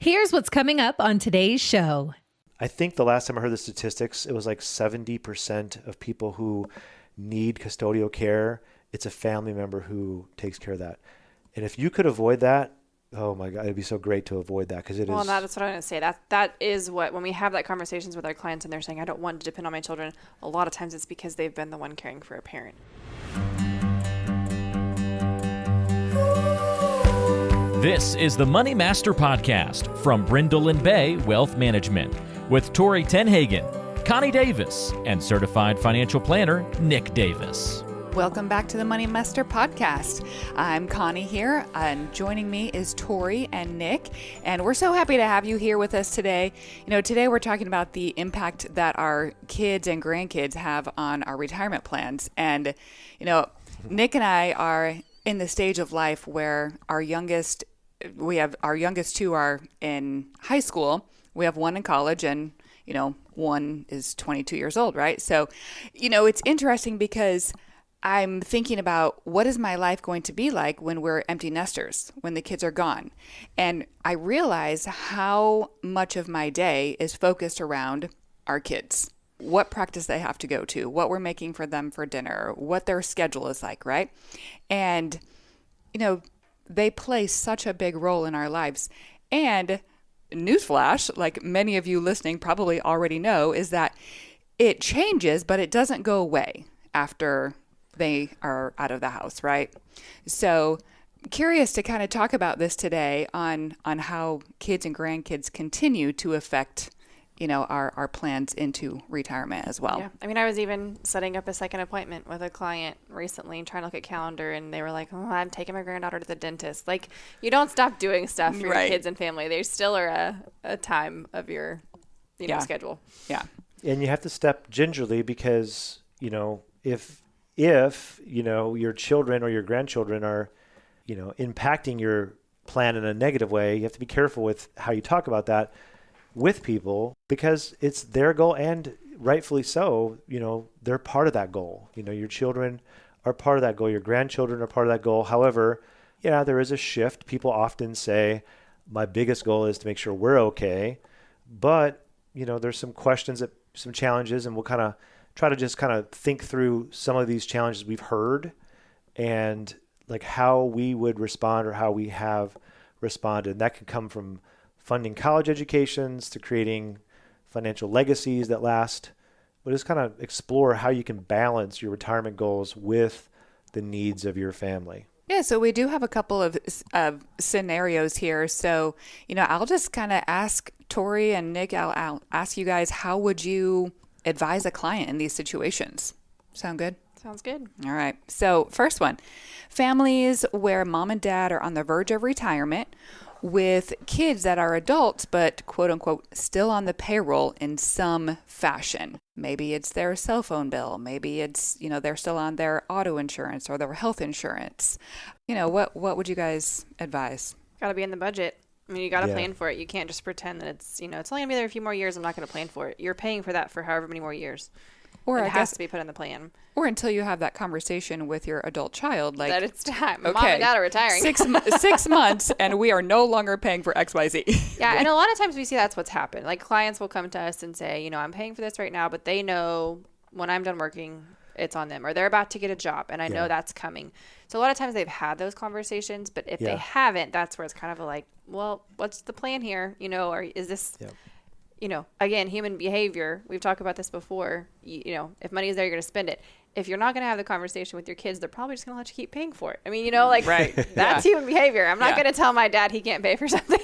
Here's what's coming up on today's show. I think the last time I heard the statistics, it was like 70% of people who need custodial care, it's a family member who takes care of that. And if you could avoid that, oh my God, it'd be so great to avoid that because Well, that's what I'm going to say. That is what, when we have that conversations with our clients and they're saying, I don't want to depend on my children, a lot of times it's because they've been the one caring for a parent. This is the Money Master Podcast from Brindle and Bay Wealth Management with Tori Tenhagen, Connie Davis, and certified financial planner Nick Davis. Welcome back to the Money Master Podcast. I'm Connie here, and joining me is Tori and Nick, and we're so happy to have you here with us today. Today we're talking about the impact that our kids and grandkids have on our retirement plans. And, Nick and I are in the stage of life where our youngest two are in high school. We have one in college, and one is 22 years old, right? So, it's interesting because I'm thinking about what is my life going to be like when we're empty nesters, when the kids are gone. And I realize how much of my day is focused around our kids, what practice they have to go to, what we're making for them for dinner, what their schedule is like, right? And, they play such a big role in our lives. And newsflash, like many of you listening probably already know, is that it changes, but it doesn't go away after they are out of the house, right? So curious to kind of talk about this today on how kids and grandkids continue to affect our plans into retirement as well. Yeah. I was even setting up a second appointment with a client recently, trying to look at calendar, and they were like, oh, I'm taking my granddaughter to the dentist. Like, you don't stop doing stuff for your kids and family. They still are a time of your schedule. Yeah. And you have to step gingerly because, if your children or your grandchildren are, impacting your plan in a negative way, you have to be careful with how you talk about that with people because it's their goal, and rightfully so. They're part of that goal. Your children are part of that goal. Your grandchildren are part of that goal. However, there is a shift. People often say, my biggest goal is to make sure we're okay. But, there's some questions, some challenges, and we'll kind of try to just kind of think through some of these challenges we've heard and like how we would respond or how we have responded. And that can come from funding college educations to creating financial legacies that last. But just kind of explore how you can balance your retirement goals with the needs of your family. Yeah, so we do have a couple of scenarios here. So, I'll just kind of ask Tori and Nick, I'll ask you guys, how would you advise a client in these situations? Sound good? Sounds good. All right. So first one, families where mom and dad are on the verge of retirement with kids that are adults, but quote unquote, still on the payroll in some fashion. Maybe it's their cell phone bill. Maybe it's, they're still on their auto insurance or their health insurance. What would you guys advise? Got to be in the budget. You got to plan for it. You can't just pretend that it's only going to be there a few more years. I'm not going to plan for it. You're paying for that for however many more years. Or it has to be put in the plan. Or until you have that conversation with your adult child. Like that it's time. Okay, Mom and dad are retiring. 6 months and we are no longer paying for XYZ. Yeah, and a lot of times we see that's what's happened. Like clients will come to us and say, I'm paying for this right now, but they know when I'm done working, it's on them. Or they're about to get a job and I know that's coming. So a lot of times they've had those conversations, but if they haven't, that's where it's kind of like, well, what's the plan here? Or is this... again, human behavior, we've talked about this before, if money is there, you're going to spend it. If you're not going to have the conversation with your kids, they're probably just going to let you keep paying for it. Right. That's human behavior. I'm not going to tell my dad he can't pay for something.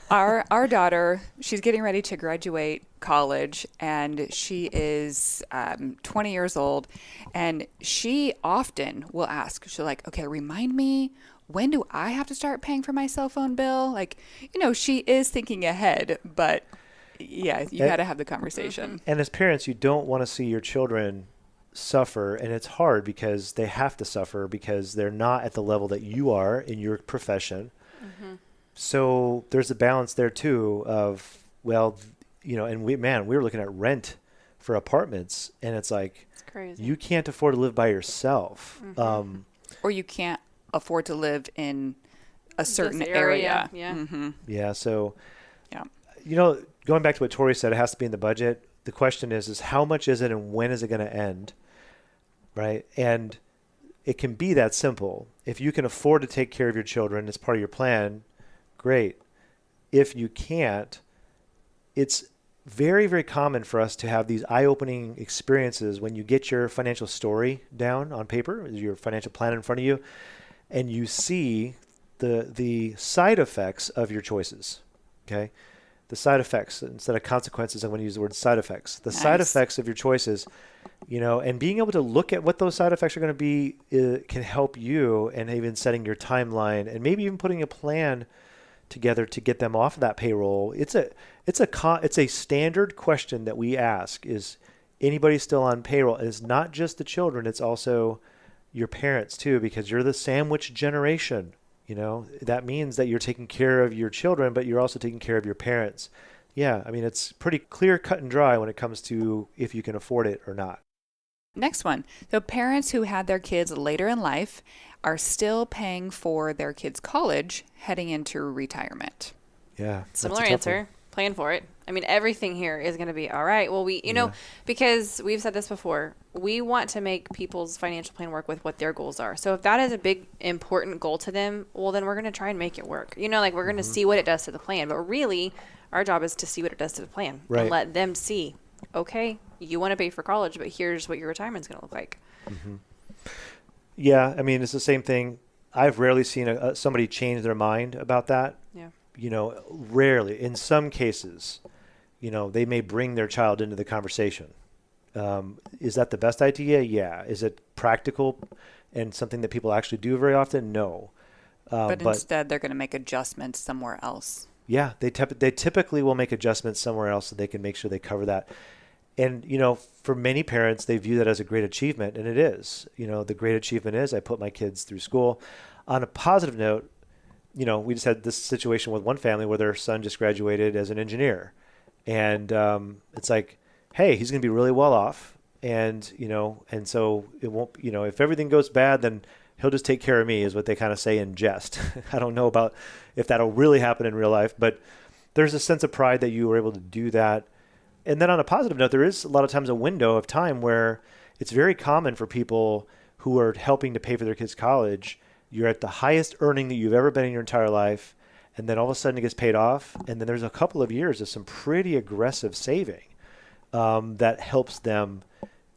Our daughter, she's getting ready to graduate college and she is 20 years old and she often will ask, she'll like, okay, remind me, when do I have to start paying for my cell phone bill? Like, she is thinking ahead, but you got to have the conversation. And as parents, you don't want to see your children suffer. And it's hard because they have to suffer because they're not at the level that you are in your profession. Mm-hmm. So there's a balance there too of, and we were looking at rent for apartments and it's like, it's crazy. You can't afford to live by yourself. Mm-hmm. Or you can't afford to live in a certain This area. Yeah. Mm-hmm. Yeah. So, Yeah. going back to what Tori said, it has to be in the budget. The question is how much is it and when is it going to end? Right. And it can be that simple. If you can afford to take care of your children as part of your plan, great. If you can't, it's very, very common for us to have these eye-opening experiences when you get your financial story down on paper, your financial plan in front of you, and you see the side effects of your choices. Okay? The side effects, instead of consequences, I'm going to use the word side effects. The side effects of your choices, and being able to look at what those side effects are going to be can help you, and even setting your timeline and maybe even putting a plan together to get them off of that payroll. It's a standard question that we ask: is anybody still on payroll? And it's not just the children; it's also your parents too, because you're the sandwich generation. That means that you're taking care of your children, but you're also taking care of your parents. Yeah, I mean, it's pretty clear, cut and dry when it comes to if you can afford it or not. Next one. So parents who had their kids later in life are still paying for their kids' college heading into retirement. Yeah. Similar answer. Plan for it. I mean, everything here is going to be all right. Well, because we've said this before, we want to make people's financial plan work with what their goals are. So if that is a big, important goal to them, well, then we're going to try and make it work. We're going to see what it does to the plan. But really, our job is to see what it does to the plan and let them see, okay, you want to pay for college, but here's what your retirement's going to look like. Mm-hmm. Yeah. I mean, it's the same thing. I've rarely seen somebody change their mind about that. Yeah. Rarely. In some cases, they may bring their child into the conversation. Is that the best idea? Yeah. Is it practical and something that people actually do very often? No. But instead, they're going to make adjustments somewhere else. Yeah. They typically will make adjustments somewhere else so they can make sure they cover that. And, for many parents, they view that as a great achievement, and it is. The great achievement is I put my kids through school. On a positive note, we just had this situation with one family where their son just graduated as an engineer. And it's like, hey, he's going to be really well off. And, and so it won't, if everything goes bad, then he'll just take care of me, is what they kind of say in jest. I don't know about if that'll really happen in real life, but there's a sense of pride that you were able to do that. And then on a positive note, there is a lot of times a window of time where it's very common for people who are helping to pay for their kids' college. You're at the highest earning that you've ever been in your entire life, and then all of a sudden it gets paid off, and then there's a couple of years of some pretty aggressive saving that helps them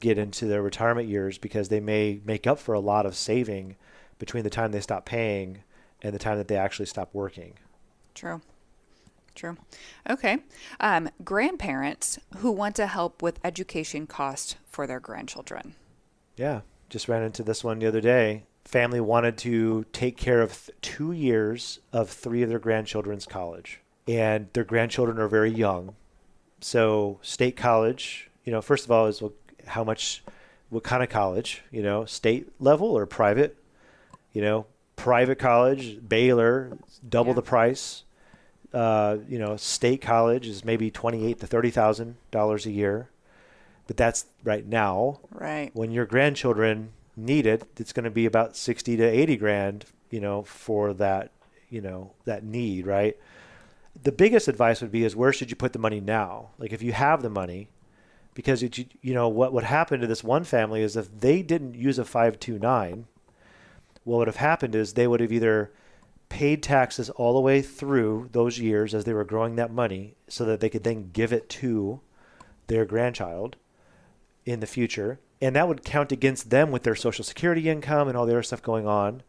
get into their retirement years, because they may make up for a lot of saving between the time they stop paying and the time that they actually stop working. True. Okay. Grandparents who want to help with education costs for their grandchildren. Yeah. Just ran into this one the other day. Family wanted to take care of 2 years of 3 of their grandchildren's college, and their grandchildren are very young. So state college, first of all, is what kind of college, state level or private, private college, Baylor, double the price. State college is maybe $28,000 to $30,000 a year, but that's right now. Right. When your grandchildren need it, it's going to be about 60 to 80 grand, for that, that need, right? The biggest advice would be is where should you put the money now? Like if you have the money, because what would happen to this one family is if they didn't use a 529, what would have happened is they would have either paid taxes all the way through those years as they were growing that money so that they could then give it to their grandchild in the future. And that would count against them with their Social Security income and all the other stuff going on.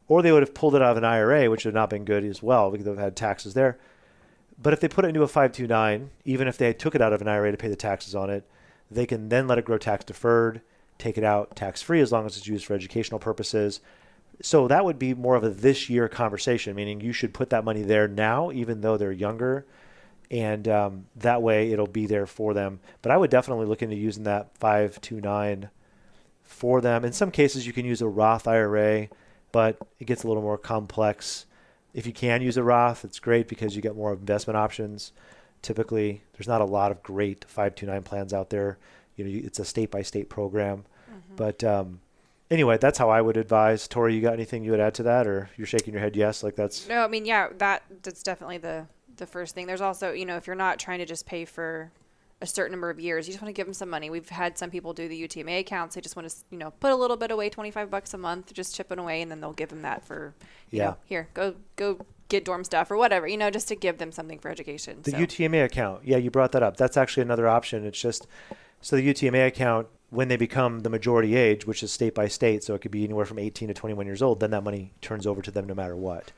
Or they would have pulled it out of an IRA, which would have not been good as well because they've had taxes there. But if they put it into a 529, even if they took it out of an IRA to pay the taxes on it, they can then let it grow tax deferred, take it out tax free as long as it's used for educational purposes. So that would be more of a this year conversation, meaning you should put that money there now, even though they're younger. And that way it'll be there for them. But I would definitely look into using that 529 for them. In some cases, you can use a Roth IRA, but it gets a little more complex. If you can use a Roth, it's great because you get more investment options. Typically, there's not a lot of great 529 plans out there. It's a state-by-state program. Mm-hmm. But anyway, that's how I would advise. Tori, you got anything you would add to that, or you're shaking your head yes, like that's... No, I mean, yeah, that's definitely the first thing. There's also, if you're not trying to just pay for a certain number of years, you just want to give them some money. We've had some people do the UTMA accounts. They just want to, put a little bit away, $25 a month, just chipping away, and then they'll give them that for, here, go get dorm stuff or whatever, just to give them something for education. The UTMA account. Yeah, you brought that up. That's actually another option. It's just, so the UTMA account, when they become the majority age, which is state by state, so it could be anywhere from 18 to 21 years old, then that money turns over to them no matter what.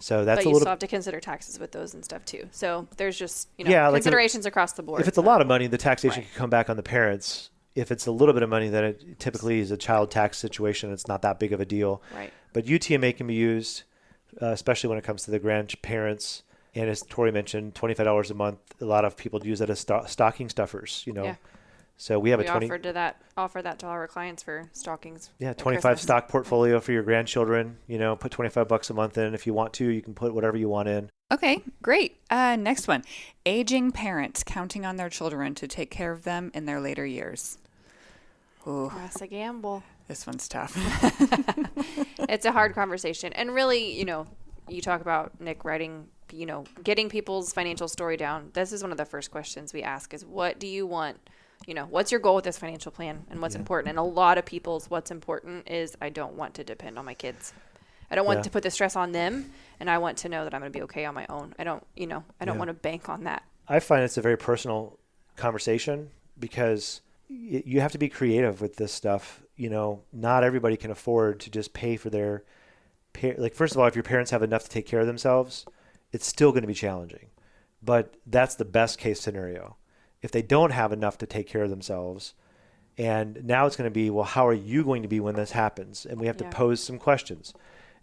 So that's but you still have to consider taxes with those and stuff too. So there's just, considerations across the board. If it's a lot of money, the taxation can come back on the parents. If it's a little bit of money, then it typically is a child tax situation. It's not that big of a deal. Right. But UTMA can be used, especially when it comes to the grandparents. And as Tori mentioned, $25 a month. A lot of people use that as stocking stuffers, Yeah. So we have offer that to all our clients for stockings. Yeah, 25 stock portfolio for your grandchildren. Put $25 a month in. If you want to, you can put whatever you want in. Okay, great. Next one. Aging parents counting on their children to take care of them in their later years. Ooh. That's a gamble. This one's tough. It's a hard conversation. And really, you talk about Nick writing, getting people's financial story down. This is one of the first questions we ask is, what do you want? What's your goal with this financial plan and what's important? And a lot of people's what's important is, I don't want to depend on my kids. I don't want to put the stress on them, and I want to know that I'm going to be okay on my own. I don't want to bank on that. I find it's a very personal conversation because you have to be creative with this stuff. Not everybody can afford to just pay for their first of all, if your parents have enough to take care of themselves, it's still going to be challenging. But that's the best case scenario. If they don't have enough to take care of themselves, and now it's going to be, well, how are you going to be when this happens? And we have to pose some questions.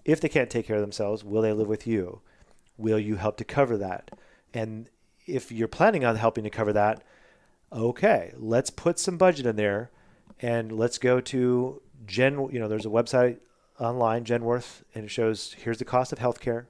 If they can't take care of themselves, will they live with you? Will you help to cover that? And if you're planning on helping to cover that, okay, let's put some budget in there, and let's go to there's a website online, Genworth, and it shows, here's the cost of healthcare.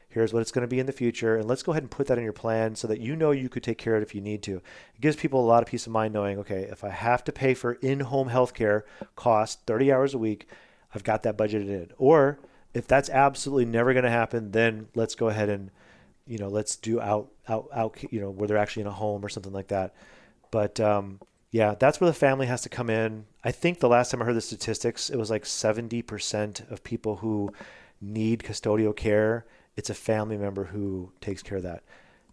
Here's what it's going to be in the future. And let's go ahead and put that in your plan so that you could take care of it if you need to. It gives people a lot of peace of mind knowing, okay, if I have to pay for in-home healthcare cost 30 hours a week, I've got that budgeted in. Or if that's absolutely never going to happen, then let's go ahead and, let's do out, where they're actually in a home or something like that. But that's where the family has to come in. I think the last time I heard the statistics, it was like 70% of people who need custodial care, it's a family member who takes care of that.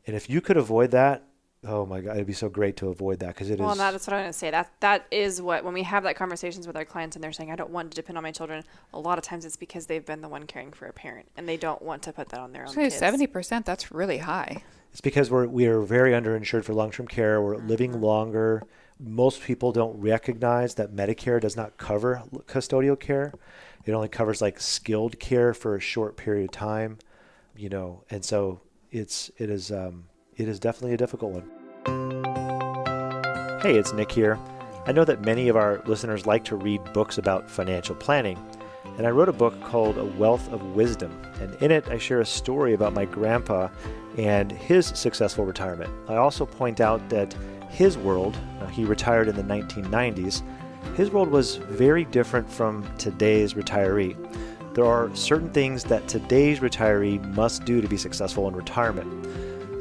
And if you could avoid that, oh my God, it'd be so great to avoid that because it is. Well, that's what I'm going to say. That is what, when we have that conversations with our clients and they're saying, I don't want to depend on my children, a lot of times it's because they've been the one caring for a parent and they don't want to put that on their own kids. 70%, that's really high. It's because we are very underinsured for long-term care. We're living longer. Most people don't recognize that Medicare does not cover custodial care. It only covers like skilled care for a short period of time. And so it is definitely a difficult one. Hey, it's Nick here. I know that many of our listeners like to read books about financial planning, and I wrote a book called A Wealth of Wisdom, and in it I share a story about my grandpa and his successful retirement. I also point out that his world, he retired in the 1990s, his world was very different from today's retiree. There are certain things that today's retiree must do to be successful in retirement.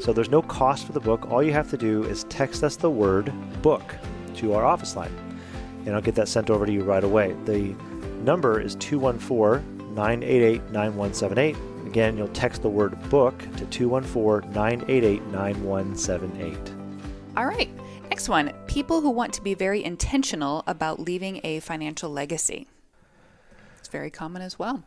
So there's no cost for the book. All you have to do is text us the word book to our office line, and I'll get that sent over to you right away. The number is 214-988-9178. Again, you'll text the word book to 214-988-9178. All right. Next one, people who want to be very intentional about leaving a financial legacy. It's very common as well.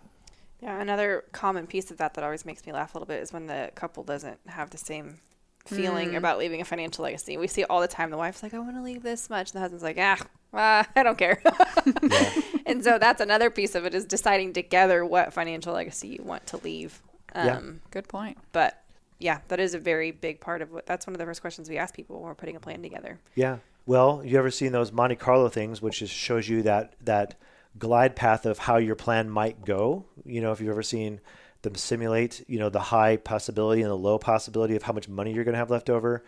Yeah, another common piece of that always makes me laugh a little bit is when the couple doesn't have the same feeling about leaving a financial legacy. We see it all the time. The wife's like, I want to leave this much. And the husband's like, I don't care. And so that's another piece of it is deciding together what financial legacy you want to leave. Good point. But yeah, that is a very big part of that's one of the first questions we ask people when we're putting a plan together. Yeah. Well, you ever seen those Monte Carlo things, which shows you that glide path of how your plan might go? If you've ever seen them simulate, the high possibility and the low possibility of how much money you're going to have left over.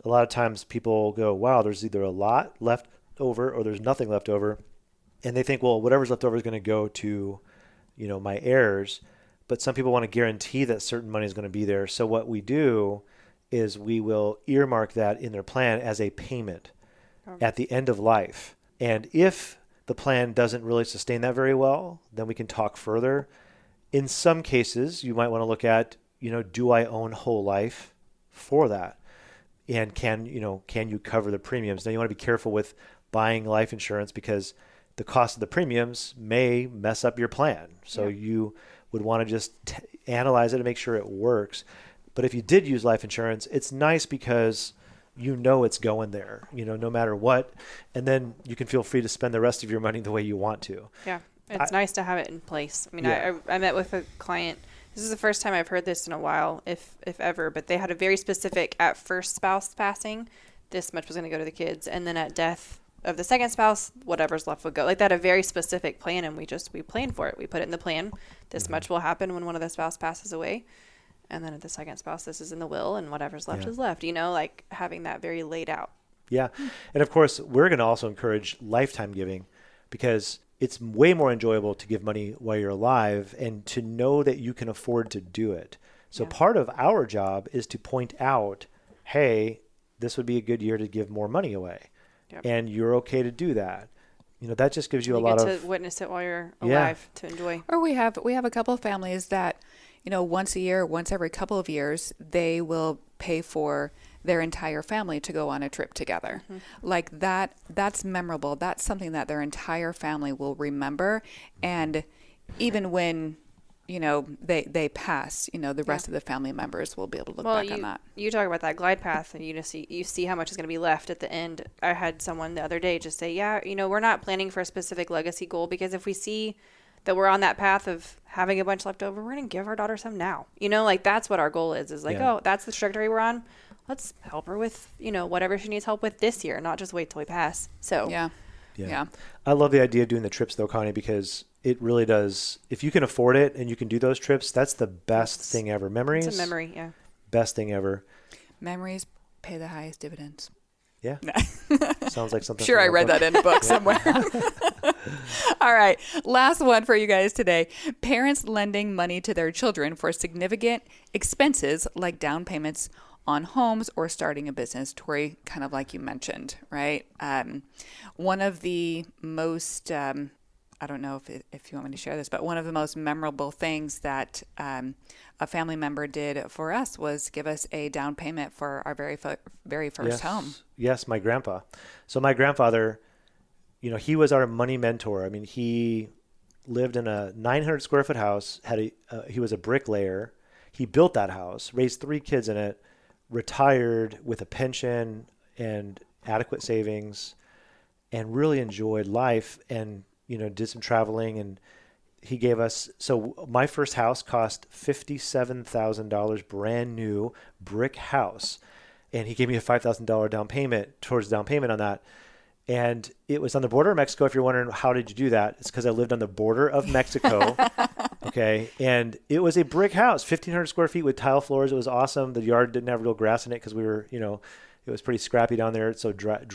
A lot of times people go, wow, there's either a lot left over or there's nothing left over. And they think, well, whatever's left over is going to go to, my heirs. But some people want to guarantee that certain money is going to be there. So what we do is we will earmark that in their plan as a payment at the end of life. And if the plan doesn't really sustain that very well, then we can talk further. In some cases, you might want to look at, do I own whole life for that? And can you cover the premiums? Now you want to be careful with buying life insurance because the cost of the premiums may mess up your plan. So you would want to just analyze it and make sure it works. But if you did use life insurance, it's nice because it's going there, no matter what. And then you can feel free to spend the rest of your money the way you want to. Yeah. It's nice to have it in place. I mean, I met with a client. This is the first time I've heard this in a while, if ever, but they had a very specific, at first spouse passing, this much was going to go to the kids. And then at death of the second spouse, whatever's left would go. Like that, a very specific plan. And we planned for it. We put it in the plan. This much will happen when one of the spouse passes away. And then at the second spouse, this is in the will, and whatever's left is left, like having that very laid out. Yeah. And of course, we're going to also encourage lifetime giving because it's way more enjoyable to give money while you're alive and to know that you can afford to do it. So part of our job is to point out, hey, this would be a good year to give more money away. Yep. And you're okay to do that. That just gives you a lot of... You get to witness it while you're alive to enjoy. Or we have a couple of families that, once a year, once every couple of years, they will pay for their entire family to go on a trip together. Mm-hmm. Like that's memorable. That's something that their entire family will remember. And even when, they pass, the rest of the family members will be able to look back on that. You talk about that glide path and you see how much is going to be left at the end. I had someone the other day just say, we're not planning for a specific legacy goal because if we see that we're on that path of having a bunch left over, we're going to give our daughter some now. That's what our goal is like, oh, that's the trajectory we're on. Let's help her with, whatever she needs help with this year, not just wait till we pass. So, yeah. I love the idea of doing the trips though, Connie, because it really does. If you can afford it and you can do those trips, that's the best thing ever. Memories. It's a memory. Yeah. Best thing ever. Memories pay the highest dividends. Yeah. Sounds like something. Sure, I read that in a book somewhere. All right. Last one for you guys today. Parents lending money to their children for significant expenses like down payments on homes or starting a business. Tori, kind of like you mentioned, right? One of the most, I don't know if you want me to share this, but one of the most memorable things that a family member did for us was give us a down payment for our very first home. Yes, my grandpa. So my grandfather, he was our money mentor. I mean, he lived in a 900 square foot house. He was a bricklayer. He built that house, raised 3 kids in it, retired with a pension and adequate savings, and really enjoyed life and did some traveling. And he gave us, so my first house cost $57,000, brand new brick house, and he gave me a $5,000 down payment towards down payment on that. And it was on the border of Mexico. If you're wondering, how did you do that? It's because I lived on the border of Mexico. Okay. And it was a brick house, 1,500 square feet with tile floors. It was awesome. The yard didn't have real grass in it because we were, it was pretty scrappy down there. So drought,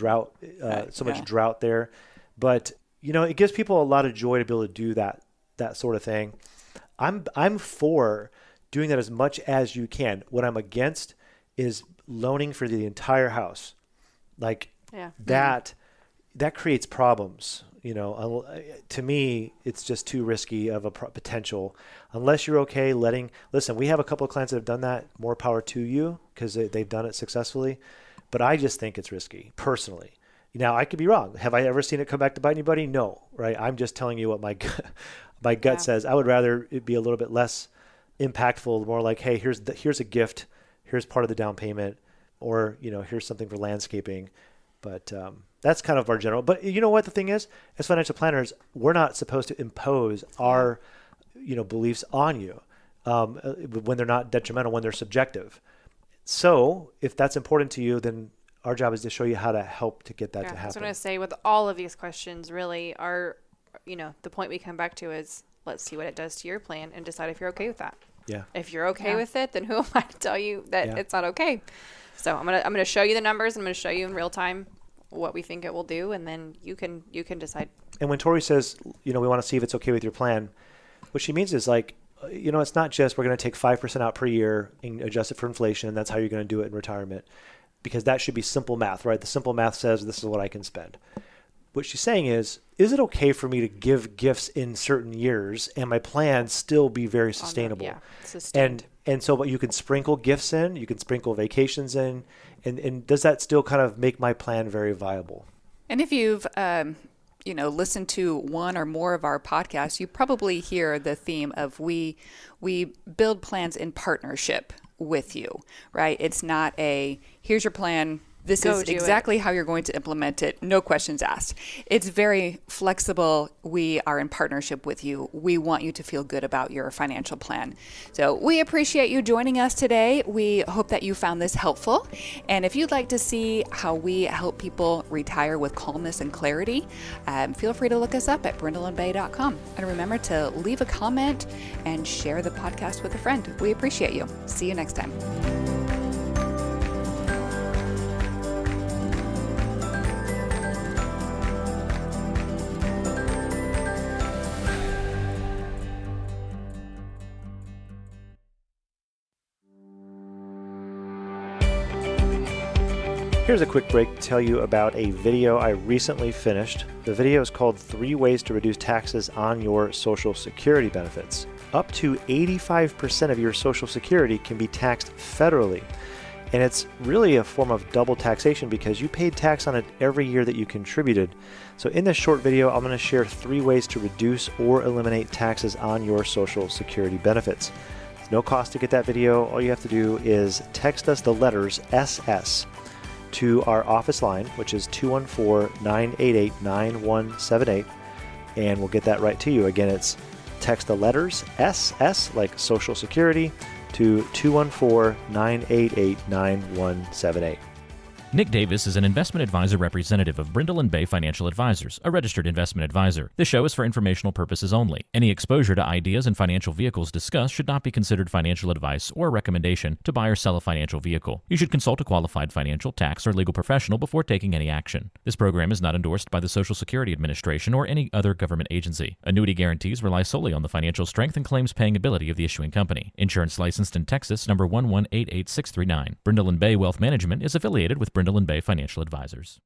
much drought there. But, it gives people a lot of joy to be able to do that sort of thing. I'm for doing that as much as you can. What I'm against is loaning for the entire house. Like that creates problems. To me, it's just too risky of a potential. Unless you're okay listen, we have a couple of clients that have done that. More power to you because they've done it successfully. But I just think it's risky, personally. Now, I could be wrong. Have I ever seen it come back to bite anybody? No, right? I'm just telling you what my gut says. I would rather it be a little bit less impactful, more like, hey, here's a gift. Here's part of the down payment. Or, here's something for landscaping. But that's kind of our general. But you know what the thing is? As financial planners, we're not supposed to impose our, beliefs on you when they're not detrimental, when they're subjective. So if that's important to you, then our job is to show you how to help to get that to happen. That's what I'm going to say. With all of these questions, really, the point we come back to is let's see what it does to your plan and decide if you're okay with that. Yeah. If you're okay with it, then who am I to tell you that it's not okay? So I'm gonna show you the numbers. I'm gonna show you in real time what we think it will do, and then you can decide. And when Tori says, we want to see if it's okay with your plan, what she means is like, it's not just we're going to take 5% out per year and adjust it for inflation, and that's how you're going to do it in retirement, because that should be simple math, right? The simple math says this is what I can spend. What she's saying is it okay for me to give gifts in certain years and my plan still be very sustainable? Sustained. And so, but you can sprinkle gifts in, you can sprinkle vacations in, and does that still kind of make my plan very viable? And if you've listened to one or more of our podcasts, you probably hear the theme of we build plans in partnership with you, right? It's not here's your plan. This is exactly how you're going to implement it. No questions asked. It's very flexible. We are in partnership with you. We want you to feel good about your financial plan. So we appreciate you joining us today. We hope that you found this helpful. And if you'd like to see how we help people retire with calmness and clarity, feel free to look us up at brindleandbay.com. And remember to leave a comment and share the podcast with a friend. We appreciate you. See you next time. Here's a quick break to tell you about a video I recently finished. The video is called 3 Ways to Reduce Taxes on Your Social Security Benefits. Up to 85% of your Social Security can be taxed federally. And it's really a form of double taxation because you paid tax on it every year that you contributed. So in this short video, I'm going to share 3 ways to reduce or eliminate taxes on your Social Security benefits. There's no cost to get that video. All you have to do is text us the letters SS to our office line, which is 214-988-9178, and we'll get that right to you. Again, it's text the letters SS, like Social Security, to 214-988-9178. Nick Davis is an investment advisor representative of Brindle & Bay Financial Advisors, a registered investment advisor. This show is for informational purposes only. Any exposure to ideas and financial vehicles discussed should not be considered financial advice or recommendation to buy or sell a financial vehicle. You should consult a qualified financial, tax, or legal professional before taking any action. This program is not endorsed by the Social Security Administration or any other government agency. Annuity guarantees rely solely on the financial strength and claims paying ability of the issuing company. Insurance licensed in Texas, number 1188639. Brindle & Bay Wealth Management is affiliated with Brindle & Bay Financial Advisors.